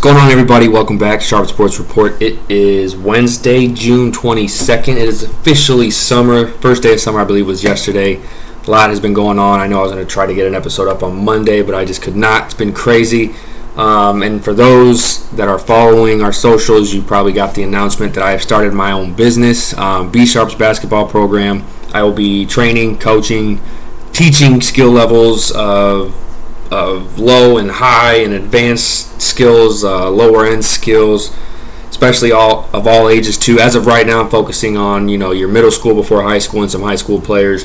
Going on, everybody? Welcome back to Sharp Sports Report. It is Wednesday, June 22nd. It is officially summer. First day of summer, I believe, was yesterday. A lot has been going on. I know I was going to try to get an episode up on Monday, but I just could not. It's been crazy. And for those that are following our socials, you probably got the announcement that I have started my own business, B Sharp's basketball program. I will be training, coaching, teaching skill levels of low and high and advanced skills, lower end skills, especially all ages too. As of right now, I'm focusing on your middle school before high school and some high school players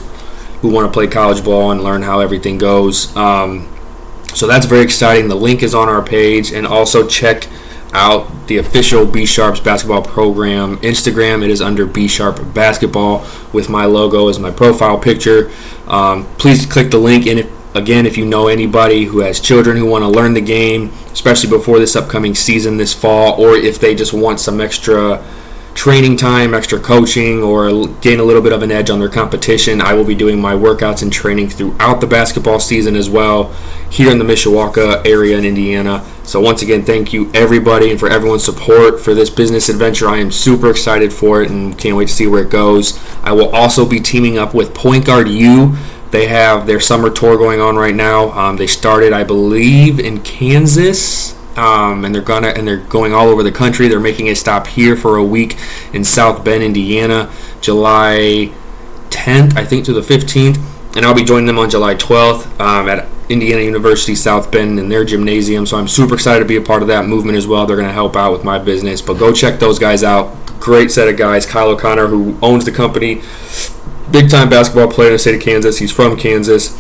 who want to play college ball and learn how everything goes. So that's very exciting. The link is on our page, and also check out the official B Sharp's basketball program Instagram. It is under B Sharp Basketball with my logo as my profile picture. Please click the link, and if you know anybody who has children who want to learn the game, especially before this upcoming season this fall, or if they just want some extra training time, extra coaching, or gain a little bit of an edge on their competition, I will be doing my workouts and training throughout the basketball season as well here in the Mishawaka area in Indiana. So once again, thank you everybody and for everyone's support for this business adventure. I am super excited for it and can't wait to see where it goes. I will also be teaming up with Point Guard U. They have their summer tour going on right now. They started, I believe, in Kansas, and they're going all over the country. They're making a stop here for a week in South Bend, Indiana, July 10th, I think, to the 15th, and I'll be joining them on July 12th at Indiana University South Bend in their gymnasium. So I'm super excited to be a part of that movement as well. They're going to help out with my business, but go check those guys out. Great set of guys. Kyle O'Connor, who owns the company, big-time basketball player in the state of Kansas. He's from Kansas.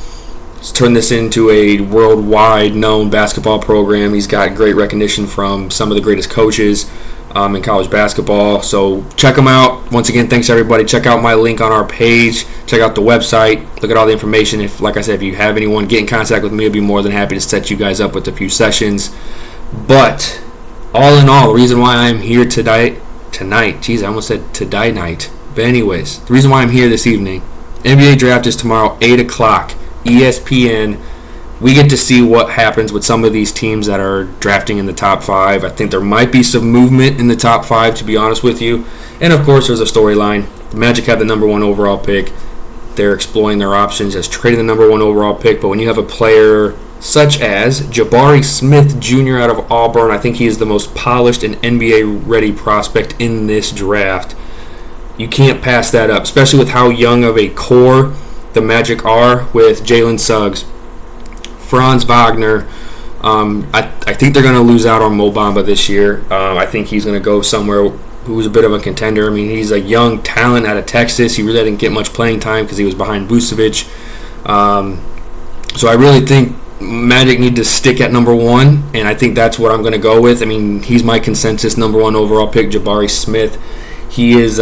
He's turned this into a worldwide known basketball program. He's got great recognition from some of the greatest coaches in college basketball. So check him out. Once again, thanks everybody. Check out my link on our page. Check out the website. Look at all the information. Like I said, if you have anyone, get in contact with me. I'd be more than happy to set you guys up with a few sessions. But all in all, the reason why I'm here tonight, geez, I almost said today night. But anyways, the reason why I'm here this evening, NBA draft is tomorrow, 8 o'clock, ESPN. We get to see what happens with some of these teams that are drafting in the top 5. I think there might be some movement in the top 5, to be honest with you. And, of course, there's a storyline. The Magic have the number 1 overall pick. They're exploring their options as trading the number 1 overall pick. But when you have a player such as Jabari Smith Jr. out of Auburn, I think he is the most polished and NBA-ready prospect in this draft. You can't pass that up, especially with how young of a core the Magic are with Jalen Suggs, Franz Wagner. I think they're going to lose out on Mo Bamba this year. I think he's going to go somewhere who's a bit of a contender. I mean, he's a young talent out of Texas. He really didn't get much playing time because he was behind Vucevic. So I really think Magic need to stick at number 1, and I think that's what I'm going to go with. I mean, he's my consensus number 1 overall pick, Jabari Smith. He is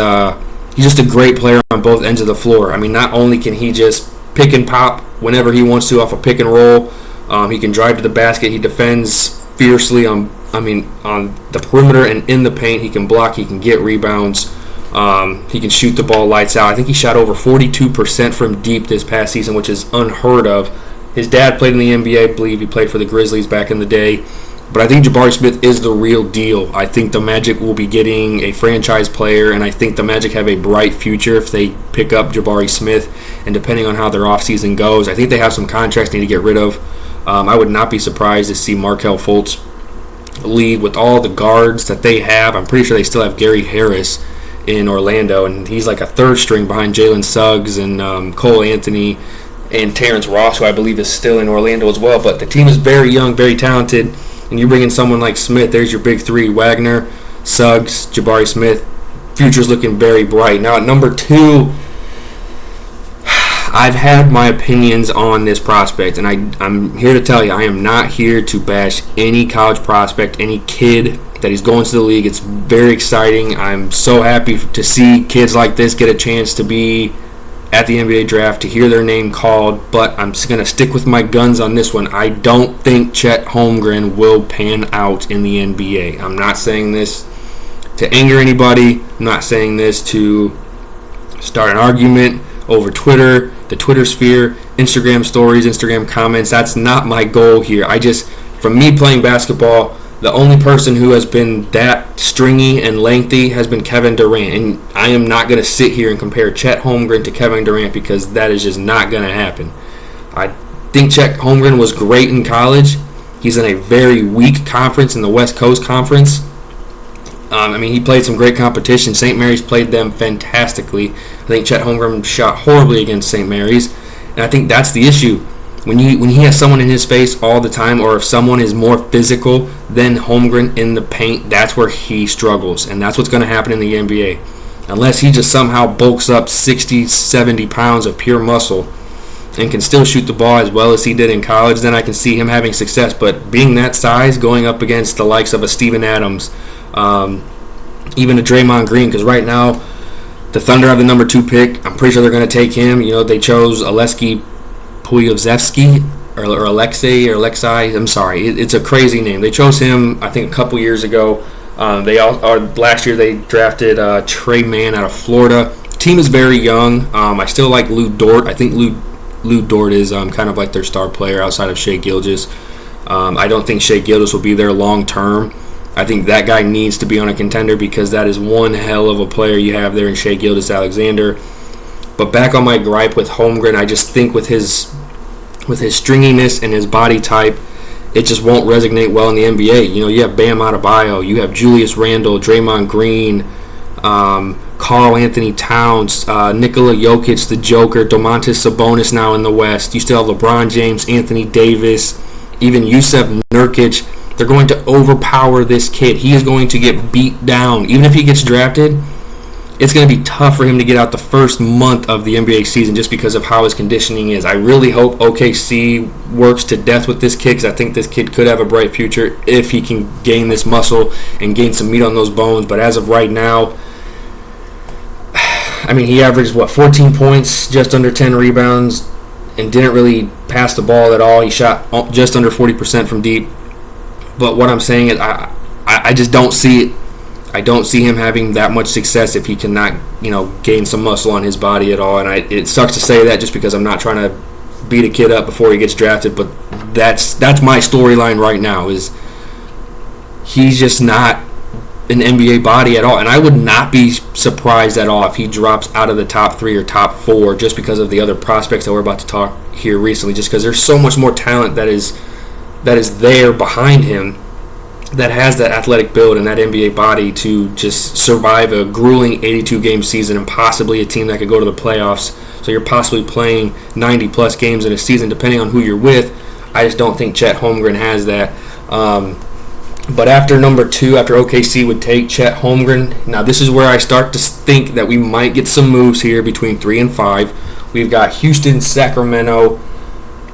he's just a great player on both ends of the floor. I mean, not only can he just pick and pop whenever he wants to off a pick and roll, he can drive to the basket. He defends fiercely on the perimeter and in the paint. He can block. He can get rebounds. He can shoot the ball lights out. I think he shot over 42% from deep this past season, which is unheard of. His dad played in the NBA. I believe he played for the Grizzlies back in the day. But I think Jabari Smith is the real deal. I think the Magic will be getting a franchise player, and I think the Magic have a bright future if they pick up Jabari Smith. And depending on how their offseason goes, I think they have some contracts they need to get rid of. I would not be surprised to see Markelle Fultz leave with all the guards that they have. I'm pretty sure they still have Gary Harris in Orlando, and he's like a third string behind Jalen Suggs and Cole Anthony and Terrence Ross, who I believe is still in Orlando as well. But the team is very young, very talented. And you bring in someone like Smith, there's your big 3, Wagner, Suggs, Jabari Smith. Future's looking very bright. Now at number 2, I've had my opinions on this prospect, and I'm here to tell you, I am not here to bash any college prospect, any kid that he's going to the league. It's very exciting. I'm so happy to see kids like this get a chance to be at the NBA draft, to hear their name called, but I'm just going to stick with my guns on this one. I don't think Chet Holmgren will pan out in the NBA. I'm not saying this to anger anybody. I'm not saying this to start an argument over Twitter, the Twitter sphere, Instagram stories, Instagram comments. That's not my goal here. From me playing basketball, The only person who has been that stringy and lengthy has been Kevin Durant. And I am not going to sit here and compare Chet Holmgren to Kevin Durant because that is just not going to happen. I think Chet Holmgren was great in college. He's in a very weak conference in the West Coast Conference. He played some great competition. St. Mary's played them fantastically. I think Chet Holmgren shot horribly against St. Mary's. And I think that's the issue. When he has someone in his face all the time, or if someone is more physical than Holmgren in the paint, that's where he struggles. And that's what's going to happen in the NBA. Unless he just somehow bulks up 60, 70 pounds of pure muscle and can still shoot the ball as well as he did in college, then I can see him having success. But being that size, going up against the likes of a Steven Adams, even a Draymond Green, because right now the Thunder have the number 2 pick. I'm pretty sure they're going to take him. They chose Aleksej Pokusevski or Alexei. I'm sorry, it's a crazy name. They chose him, I think, a couple years ago. Last year they drafted Trey Mann out of Florida. The team is very young. I still like Lou Dort. I think Lou Dort is kind of like their star player outside of Shai Gilgeous. I don't think Shai Gilgeous will be there long term. I think that guy needs to be on a contender because that is one hell of a player you have there in Shai Gilgeous-Alexander. But back on my gripe with Holmgren, I just think with his stringiness and his body type, it just won't resonate well in the NBA. You have Bam Adebayo, you have Julius Randle, Draymond Green, Karl Anthony Towns, Nikola Jokic, the Joker, Domantas Sabonis now in the West. You still have LeBron James, Anthony Davis, even Jusuf Nurkic. They're going to overpower this kid. He is going to get beat down. Even if he gets drafted, it's going to be tough for him to get out the first month of the NBA season just because of how his conditioning is. I really hope OKC works to death with this kid because I think this kid could have a bright future if he can gain this muscle and gain some meat on those bones. But as of right now, he averaged, 14 points, just under 10 rebounds, and didn't really pass the ball at all. He shot just under 40% from deep. But what I'm saying is I just don't see it. I don't see him having that much success if he cannot, gain some muscle on his body at all. And it sucks to say that just because I'm not trying to beat a kid up before he gets drafted, but that's my storyline right now is he's just not an NBA body at all. And I would not be surprised at all if he drops out of the top 3 or top 4 just because of the other prospects that we're about to talk here recently, just because there's so much more talent that is there behind him that has that athletic build and that NBA body to just survive a grueling 82-game season and possibly a team that could go to the playoffs. So you're possibly playing 90-plus games in a season depending on who you're with. I just don't think Chet Holmgren has that. But after number 2, after OKC would take Chet Holmgren, now this is where I start to think that we might get some moves here between 3 and 5. We've got Houston, Sacramento,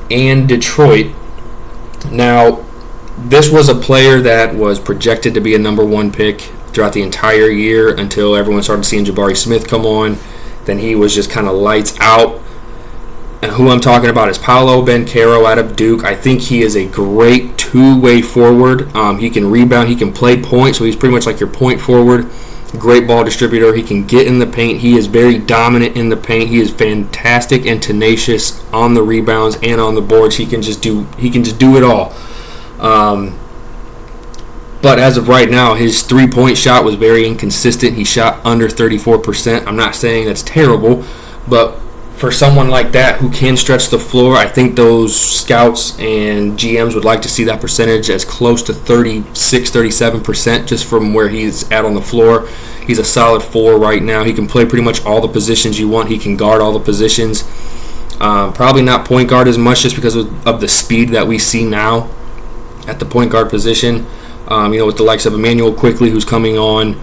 and Detroit. Now, this was a player that was projected to be a number 1 pick throughout the entire year until everyone started seeing Jabari Smith come on. Then he was just kind of lights out. And who I'm talking about is Paolo Banchero out of Duke. I think he is a great two-way forward. He can rebound. He can play point, so he's pretty much like your point forward. Great ball distributor. He can get in the paint. He is very dominant in the paint. He is fantastic and tenacious on the rebounds and on the boards. He can just do it all. But as of right now, his three-point shot was very inconsistent. He shot under 34%. I'm not saying that's terrible, but for someone like that who can stretch the floor, I think those scouts and GMs would like to see that percentage as close to 36, 37% just from where he's at on the floor. He's a solid 4 right now. He can play pretty much all the positions you want. He can guard all the positions. Probably not point guard as much just because of the speed that we see now at the point guard position. With the likes of Emmanuel Quickley who's coming on,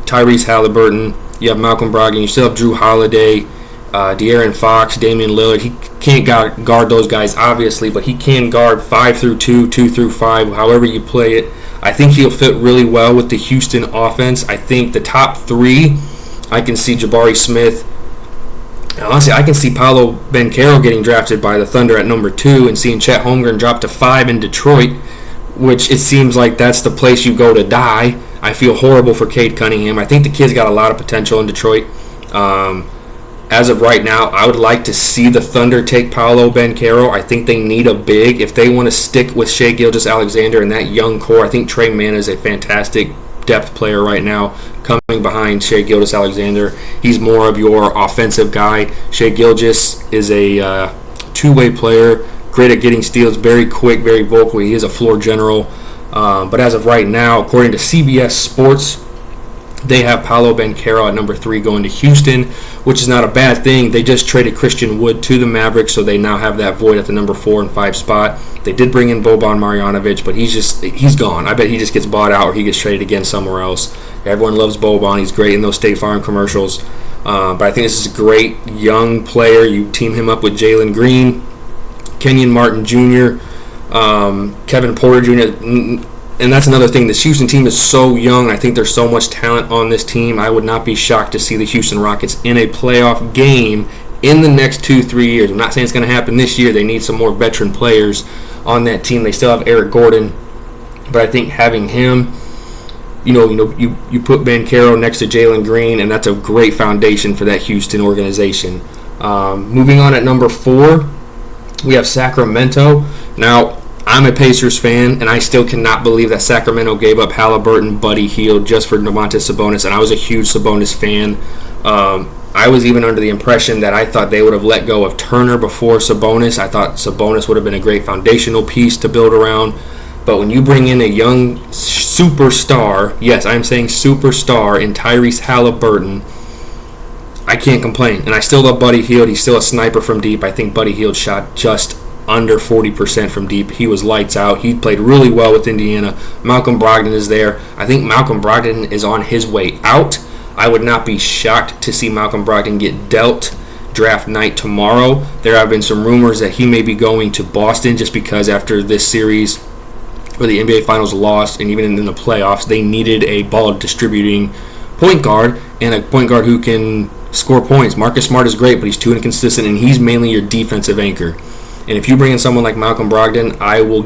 Tyrese Halliburton, you have Malcolm Brogdon, you still have Drew Holiday, De'Aaron Fox, Damian Lillard. He can't guard those guys, obviously, but he can guard 5 through 2, 2 through 5, however you play it. I think he'll fit really well with the Houston offense. I think the top 3, I can see Jabari Smith. Honestly, I can see Paolo Banchero getting drafted by the Thunder at number 2 and seeing Chet Holmgren drop to 5 in Detroit, which it seems like that's the place you go to die. I feel horrible for Cade Cunningham. I think the kid's got a lot of potential in Detroit. as of right now, I would like to see the Thunder take Paolo Banchero. I think they need a big. If they want to stick with Shai Gilgeous-Alexander and that young core, I think Trey Mann is a fantastic depth player right now, coming behind Shai Gilgeous-Alexander. He's more of your offensive guy. Shai Gilgeous is a two-way player, great at getting steals, very quick, very vocal. He is a floor general. But as of right now, according to CBS Sports, they have Paolo Banchero at number 3 going to Houston, which is not a bad thing. They just traded Christian Wood to the Mavericks, so they now have that void at the number 4 and 5 spot. They did bring in Boban Marjanovic, but he's gone. I bet he just gets bought out or he gets traded again somewhere else. Everyone loves Boban. He's great in those State Farm commercials. But I think this is a great young player. You team him up with Jalen Green, Kenyon Martin Jr., Kevin Porter Jr., and that's another thing. This Houston team is so young. I think there's so much talent on this team. I would not be shocked to see the Houston Rockets in a playoff game in the next 2-3 years. I'm not saying it's going to happen this year. They need some more veteran players on that team. They still have Eric Gordon, but I think having him, you put Banchero next to Jalen Green, and that's a great foundation for that Houston organization. Moving on at number 4, we have Sacramento. Now, I'm a Pacers fan, and I still cannot believe that Sacramento gave up Halliburton, Buddy Hield just for Domantas Sabonis, and I was a huge Sabonis fan. I was even under the impression that I thought they would have let go of Turner before Sabonis. I thought Sabonis would have been a great foundational piece to build around. But when you bring in a young superstar, yes, I'm saying superstar, in Tyrese Halliburton, I can't complain. And I still love Buddy Hield. He's still a sniper from deep. I think Buddy Hield shot just under 40% from deep. He was lights out. He played really well with Indiana. Malcolm Brogdon is there. I think Malcolm Brogdon is on his way out. I would not be shocked to see Malcolm Brogdon get dealt draft night tomorrow. There have been some rumors that he may be going to Boston just because after this series where the NBA Finals lost and even in the playoffs, they needed a ball distributing point guard and a point guard who can score points. Marcus Smart is great, but he's too inconsistent, and he's mainly your defensive anchor. And if you bring in someone like Malcolm Brogdon, I will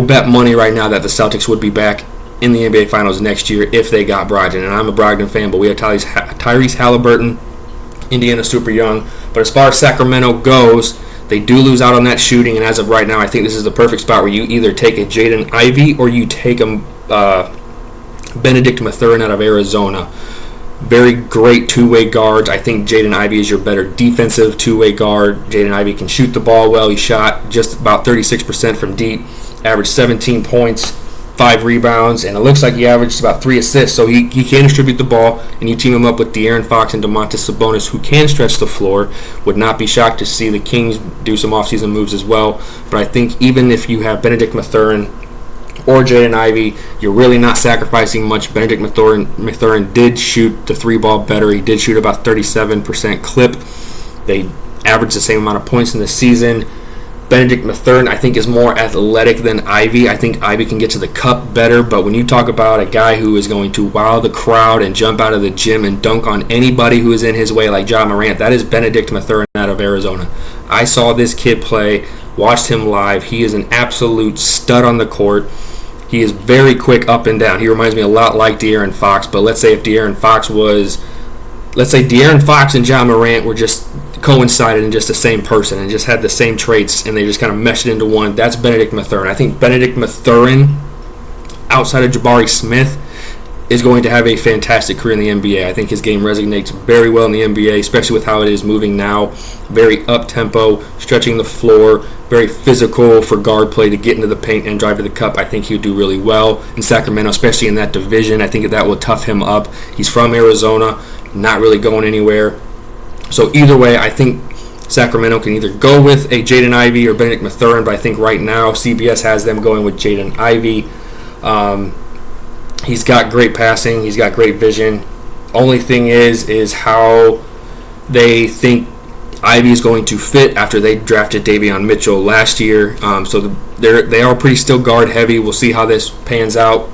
bet money right now that the Celtics would be back in the NBA Finals next year if they got Brogdon. And I'm a Brogdon fan, but we have Tyrese Halliburton, Indiana super young. But as far as Sacramento goes, they do lose out on that shooting, and as of right now, I think this is the perfect spot where you either take a Jaden Ivey or you take a Benedict Mathurin out of Arizona. Very great two-way guards. I think Jaden Ivey is your better defensive two-way guard. Jaden Ivey can shoot the ball well. He shot just about 36% from deep, averaged 17 points, 5 rebounds, and it looks like he averaged about 3 assists. So he can distribute the ball, and you team him up with De'Aaron Fox and Domantas Sabonis, who can stretch the floor. Would not be shocked to see the Kings do some offseason moves as well. But I think even if you have Benedict Mathurin or Jaden Ivey, you're really not sacrificing much. Benedict Mathurin did shoot the 3-ball better. He did shoot about 37% clip. They averaged the same amount of points in the season. Benedict Mathurin, I think, is more athletic than Ivey. I think Ivey can get to the cup better, but when you talk about a guy who is going to wow the crowd and jump out of the gym and dunk on anybody who is in his way like Ja Morant, that is Benedict Mathurin out of Arizona. I saw this kid play, watched him live. He is an absolute stud on the court. He is very quick up and down. He reminds me a lot like De'Aaron Fox, but let's say De'Aaron Fox and Ja Morant were just coincided in just the same person and just had the same traits, and they just kind of meshed it into one. That's Benedict Mathurin. I think Benedict Mathurin, outside of Jabari Smith, is going to have a fantastic career in the NBA. I think his game resonates very well in the NBA, especially with how it is moving now. Very up-tempo, stretching the floor, very physical for guard play to get into the paint and drive to the cup. I think he would do really well in Sacramento, especially in that division. I think that will tough him up. He's from Arizona, not really going anywhere. So either way, I think Sacramento can either go with a Jaden Ivey or Benedict Mathurin, but I think right now CBS has them going with Jaden Ivey. He's got great passing. He's got great vision. Only thing is how they think Ivey is going to fit after they drafted Davion Mitchell last year. They are pretty still guard heavy. We'll see how this pans out.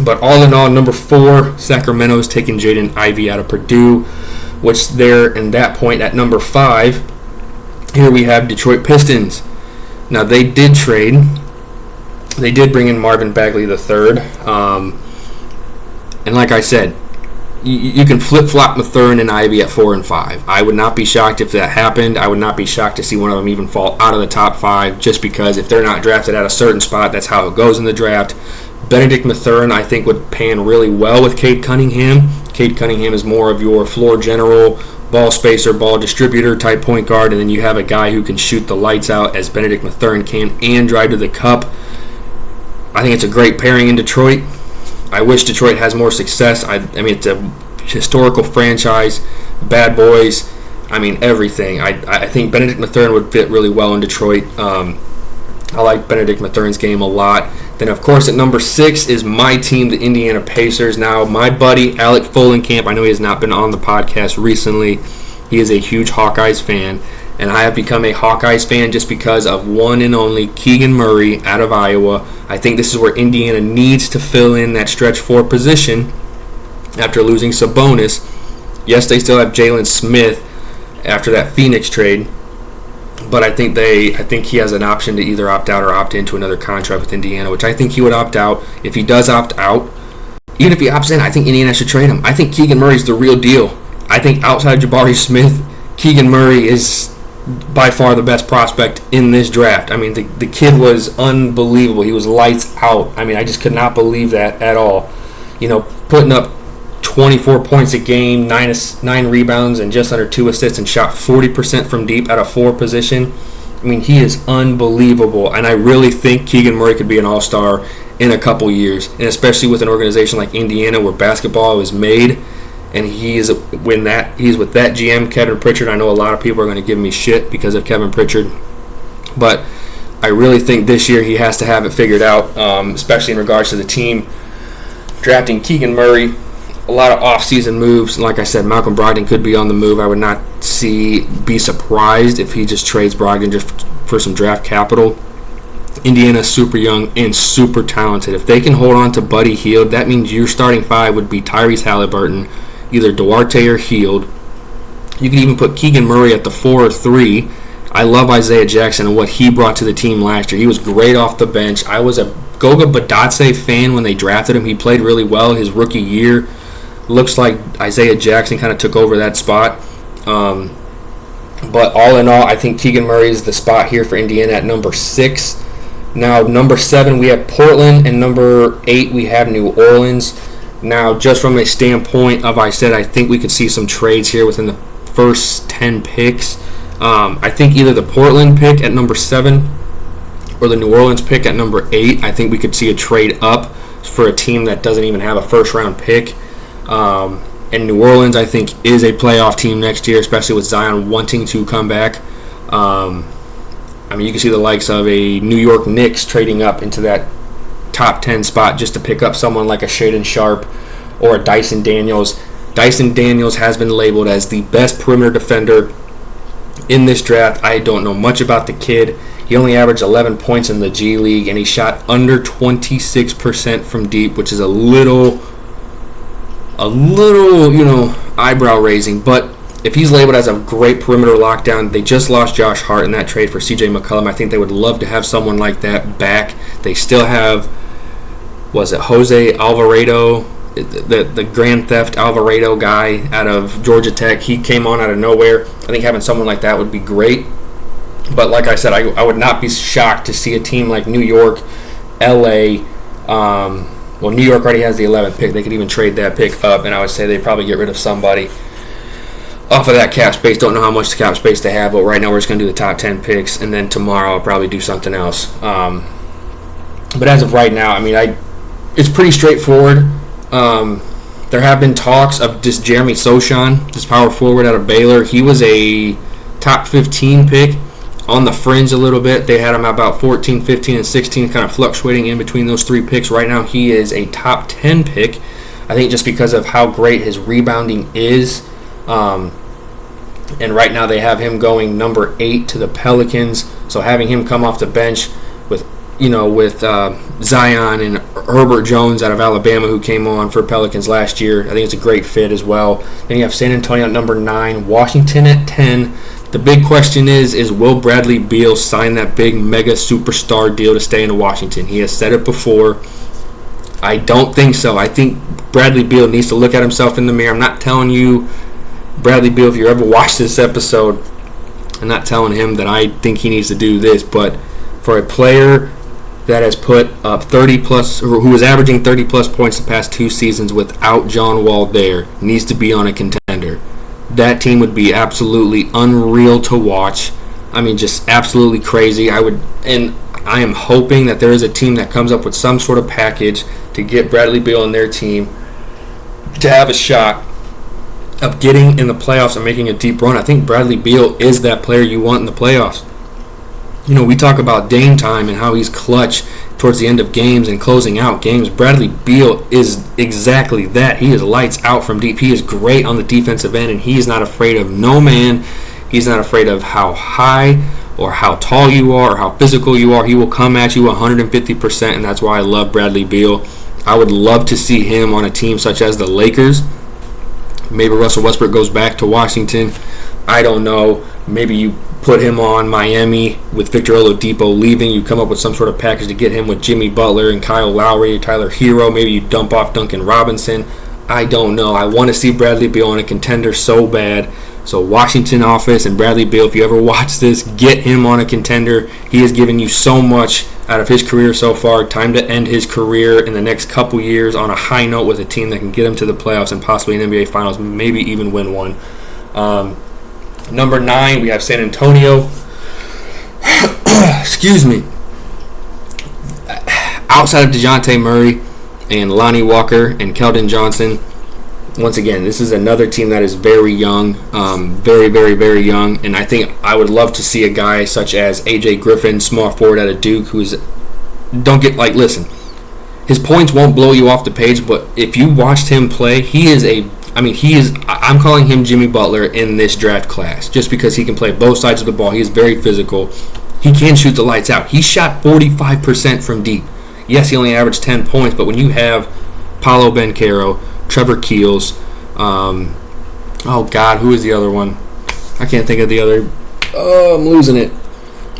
But all in all, number 4, Sacramento is taking Jaden Ivey out of Purdue, which they're in that point at number 5. Here we have Detroit Pistons. Now they did trade. They did bring in Marvin Bagley III. And like I said, you can flip-flop Mathurin and Ivy at 4 and 5. I would not be shocked if that happened. I would not be shocked to see one of them even fall out of the top 5, just because if they're not drafted at a certain spot, that's how it goes in the draft. Benedict Mathurin, I think, would pan really well with Cade Cunningham. Cade Cunningham is more of your floor general, ball spacer, ball distributor type point guard, and then you have a guy who can shoot the lights out as Benedict Mathurin can and drive to the cup. I think it's a great pairing in Detroit. I wish Detroit has more success. I mean, it's a historical franchise, bad boys, everything. I think Benedict Mathurin would fit really well in Detroit. I like Benedict Mathurin's game a lot. Then, of course, at number 6 is my team, the Indiana Pacers. Now, my buddy, Alec Folenkamp, I know he has not been on the podcast recently. He is a huge Hawkeyes fan, and I have become a Hawkeyes fan just because of one and only Keegan Murray out of Iowa. I think this is where Indiana needs to fill in that stretch 4 position after losing Sabonis. Yes, they still have Jalen Smith after that Phoenix trade, but I think he has an option to either opt out or opt into another contract with Indiana, which I think he would opt out. If he does opt out, even if he opts in, I think Indiana should trade him. I think Keegan Murray's the real deal. I think outside Jabari Smith, Keegan Murray is by far the best prospect in this draft. The kid was unbelievable. He was lights out. I just could not believe that at all. Putting up 24 points a game, 9 rebounds, and just under 2 assists, and shot 40% from deep at a 4 position. He is unbelievable, and I really think Keegan Murray could be an all-star in a couple years, and especially with an organization like Indiana where basketball is made, and he's with that GM, Kevin Pritchard. I know a lot of people are going to give me shit because of Kevin Pritchard, but I really think this year he has to have it figured out, especially in regards to the team drafting Keegan Murray. A lot of off-season moves. Like I said, Malcolm Brogdon could be on the move. I would not be surprised if he just trades Brogdon just for some draft capital. Indiana's super young and super talented. If they can hold on to Buddy Hield, that means your starting 5 would be Tyrese Halliburton, either Duarte or Hield. You can even put Keegan Murray at the 4 or 3. I love Isaiah Jackson and what he brought to the team last year. He was great off the bench. I was a Goga Badatse fan when they drafted him. He played really well his rookie year. Looks like Isaiah Jackson kind of took over that spot. But all in all, I think Keegan Murray is the spot here for Indiana at number 6. Now, number 7, we have Portland, and number 8, we have New Orleans. Now, just from a standpoint of, I think we could see some trades here within the first 10 picks. I think either the Portland pick at number 7 or the New Orleans pick at number 8, I think we could see a trade up for a team that doesn't even have a first-round pick. And New Orleans, I think, is a playoff team next year, especially with Zion wanting to come back. You can see the likes of a New York Knicks trading up into that top 10 spot just to pick up someone like a Shaedon Sharpe or a Dyson Daniels. Dyson Daniels has been labeled as the best perimeter defender in this draft. I don't know much about the kid. He only averaged 11 points in the G League, and he shot under 26% from deep, which is a little, eyebrow raising. But if he's labeled as a great perimeter lockdown, they just lost Josh Hart in that trade for C.J. McCollum. I think they would love to have someone like that back. They still have, Jose Alvarado, the Grand Theft Alvarado guy out of Georgia Tech. He came on out of nowhere. I think having someone like that would be great. But like I said, I would not be shocked to see a team like New York, L.A., New York already has the 11th pick. They could even trade that pick up, and I would say they'd probably get rid of somebody off of that cap space. Don't know how much cap space they have, but right now we're just going to do the top 10 picks, and then tomorrow I'll probably do something else. But as of right now, it's pretty straightforward. There have been talks of just Jeremy Sochan, this power forward out of Baylor. He was a top 15 pick. On the fringe a little bit. They had him about 14, 15, and 16, kind of fluctuating in between those 3 picks. Right now he is a top 10 pick. I think just because of how great his rebounding is. And right now they have him going number 8 to the Pelicans. So having him come off the bench with Zion and Herbert Jones out of Alabama, who came on for Pelicans last year, I think it's a great fit as well. Then you have San Antonio at number 9, Washington at 10. The big question is will Bradley Beal sign that big mega superstar deal to stay in Washington? He has said it before. I don't think so. I think Bradley Beal needs to look at himself in the mirror. I'm not telling you, Bradley Beal, if you ever watch this episode, I'm not telling him that I think he needs to do this, but for a player that has put up 30 plus, or who is averaging 30 plus points the past 2 seasons without John Wall there, needs to be on a contender. That team would be absolutely unreal to watch. I mean, just absolutely crazy. I am hoping that there is a team that comes up with some sort of package to get Bradley Beal on their team to have a shot of getting in the playoffs and making a deep run. I think Bradley Beal is that player you want in the playoffs. You know, we talk about Dame time and how he's clutch towards the end of games and closing out games. Bradley Beal is exactly that. He is lights out from deep. He is great on the defensive end, and he is not afraid of no man. He's not afraid of how high or how tall you are or how physical you are. He will come at you 150%, and that's why I love Bradley Beal. I would love to see him on a team such as the Lakers. Maybe Russell Westbrook goes back to Washington. I don't know. Maybe you put him on Miami with Victor Oladipo leaving. You come up with some sort of package to get him with Jimmy Butler and Kyle Lowry, Tyler Hero. Maybe you dump off Duncan Robinson. I don't know. I want to see Bradley Beal on a contender so bad. So Washington office and Bradley Beal, if you ever watch this, get him on a contender. He has given you so much out of his career so far. Time to end his career in the next couple years on a high note with a team that can get him to the playoffs and possibly an NBA Finals, maybe even win one. Number 9, we have San Antonio. Excuse me. Outside of DeJounte Murray and Lonnie Walker and Keldon Johnson, once again, this is another team that is very young, very, very, very young. And I think I would love to see a guy such as A.J. Griffin, small forward out of Duke, listen, his points won't blow you off the page, but if you watched him play, I'm calling him Jimmy Butler in this draft class just because he can play both sides of the ball. He is very physical. He can shoot the lights out. He shot 45% from deep. Yes, he only averaged 10 points, but when you have Paolo Banchero, Trevor Keels, who is the other one? I can't think of the other. Oh, I'm losing it.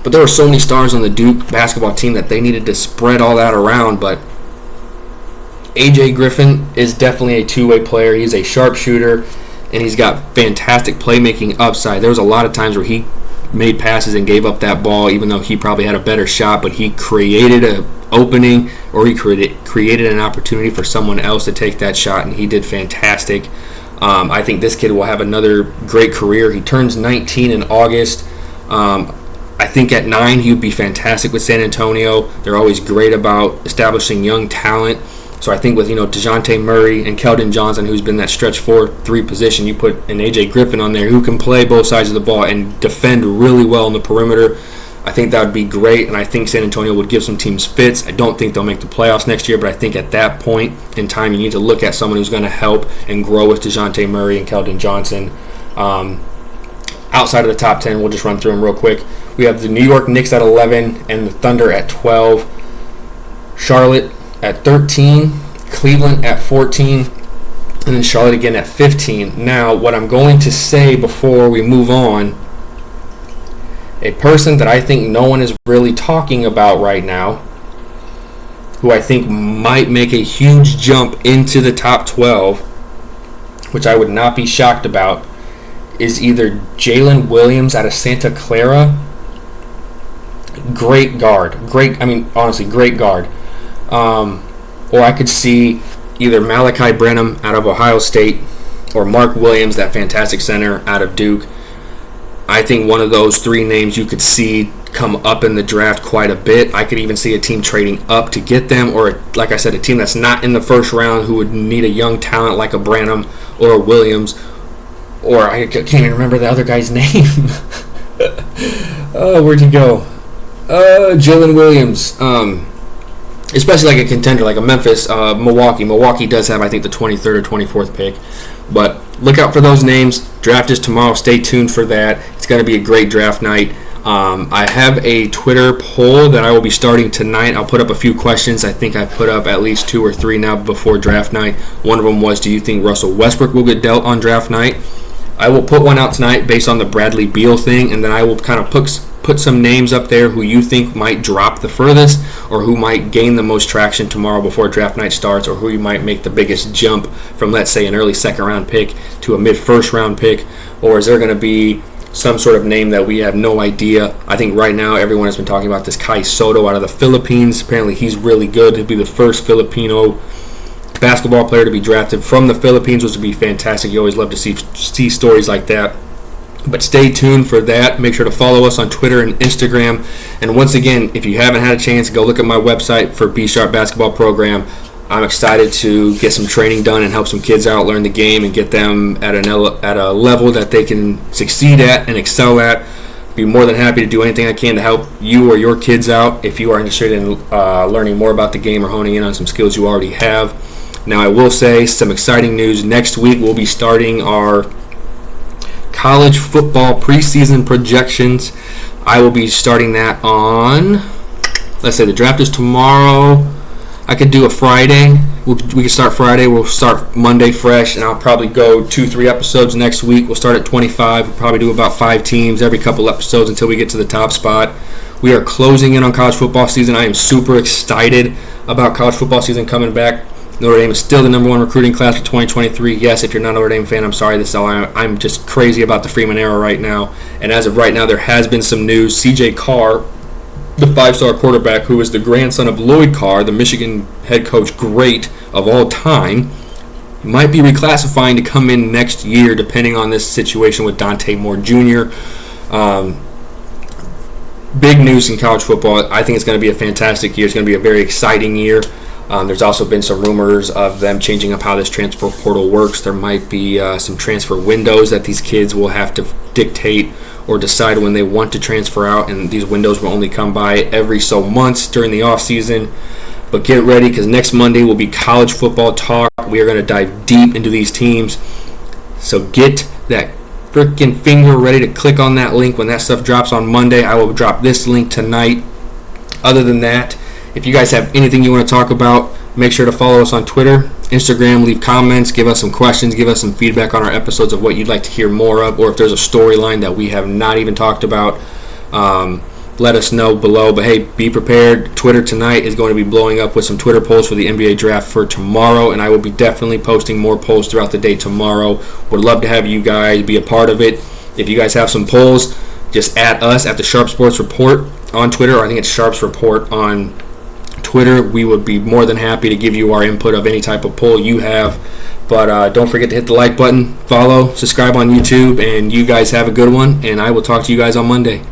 But there were so many stars on the Duke basketball team that they needed to spread all that around, but A.J. Griffin is definitely a two-way player. He's a sharpshooter, and he's got fantastic playmaking upside. There was a lot of times where he made passes and gave up that ball, even though he probably had a better shot, but he created an opening or he created an opportunity for someone else to take that shot, and he did fantastic. I think this kid will have another great career. He turns 19 in August. I think at 9 he would be fantastic with San Antonio. They're always great about establishing young talent. So I think with DeJounte Murray and Keldon Johnson, who's been that stretch 4-3 position, you put an A.J. Griffin on there who can play both sides of the ball and defend really well on the perimeter. I think that would be great, and I think San Antonio would give some teams fits. I don't think they'll make the playoffs next year, but I think at that point in time you need to look at someone who's going to help and grow with DeJounte Murray and Keldon Johnson. Outside of the top 10, we'll just run through them real quick. We have the New York Knicks at 11 and the Thunder at 12. Charlotte at 13, Cleveland at 14, and then Charlotte again at 15. Now, what I'm going to say before we move on, a person that I think no one is really talking about right now, who I think might make a huge jump into the top 12, which I would not be shocked about, is either Jalen Williams out of Santa Clara. Great guard. Honestly, great guard. Or I could see either Malachi Branham out of Ohio State or Mark Williams, that fantastic center out of Duke. I think one of those 3 names you could see come up in the draft quite a bit. I could even see a team trading up to get them, or like I said, a team that's not in the first round who would need a young talent like a Branham or a Williams, or I can't even remember the other guy's name. Oh, where'd he go? Jalen Williams. Especially like a contender, like a Memphis, Milwaukee. Milwaukee does have, I think, the 23rd or 24th pick. But look out for those names. Draft is tomorrow. Stay tuned for that. It's going to be a great draft night. I have a Twitter poll that I will be starting tonight. I'll put up a few questions. I think I've put up at least 2 or 3 now before draft night. One of them was, do you think Russell Westbrook will get dealt on draft night? I will put one out tonight based on the Bradley Beal thing, and then I will kind of put some names up there who you think might drop the furthest, or who might gain the most traction tomorrow before draft night starts, or who you might make the biggest jump from, let's say, an early second round pick to a mid first round pick. Or is there going to be some sort of name that we have no idea? I think right now everyone has been talking about this Kai Soto out of the Philippines. Apparently he's really good. He'll be the first Filipino basketball player to be drafted from the Philippines, which would be fantastic. You always love to see stories like that. But stay tuned for that. Make sure to follow us on Twitter and Instagram. And once again, if you haven't had a chance, go look at my website for B Sharp Basketball Program. I'm excited to get some training done and help some kids out learn the game and get them at a level that they can succeed at and excel at. Be more than happy to do anything I can to help you or your kids out if you are interested in learning more about the game or honing in on some skills you already have. Now, I will say some exciting news. Next week, we'll be starting our college football preseason projections. I will be starting that on, let's say the draft is tomorrow. I could do a Friday. We can start Friday. We'll start Monday fresh, and I'll probably go 2-3 episodes next week. We'll start at 25. We'll probably do about 5 teams every couple episodes until we get to the top spot. We are closing in on college football season. I am super excited about college football season coming back. Notre Dame is still the number 1 recruiting class for 2023. Yes, if you're not a Notre Dame fan, I'm sorry. This is all I'm just crazy about the Freeman era right now. And as of right now, there has been some news. C.J. Carr, the 5-star quarterback who is the grandson of Lloyd Carr, the Michigan head coach great of all time, might be reclassifying to come in next year depending on this situation with Dante Moore Jr. Big news in college football. I think it's going to be a fantastic year. It's going to be a very exciting year. There's also been some rumors of them changing up how this transfer portal works. There might be some transfer windows that these kids will have to dictate or decide when they want to transfer out, and these windows will only come by every so months during the off season. But get ready, because next Monday will be college football talk. We are going to dive deep into these teams. So get that freaking finger ready to click on that link when that stuff drops on Monday. I will drop this link tonight. Other than that, if you guys have anything you want to talk about, make sure to follow us on Twitter, Instagram, leave comments, give us some questions, give us some feedback on our episodes of what you'd like to hear more of, or if there's a storyline that we have not even talked about, let us know below. But hey, be prepared. Twitter tonight is going to be blowing up with some Twitter polls for the NBA draft for tomorrow, and I will be definitely posting more polls throughout the day tomorrow. Would love to have you guys be a part of it. If you guys have some polls, just add us at the Sharp Sports Report on Twitter, or I think it's Sharps Report on Twitter. We would be more than happy to give you our input of any type of poll you have. But don't forget to hit the like button, follow, subscribe on YouTube, and you guys have a good one, and I will talk to you guys on Monday.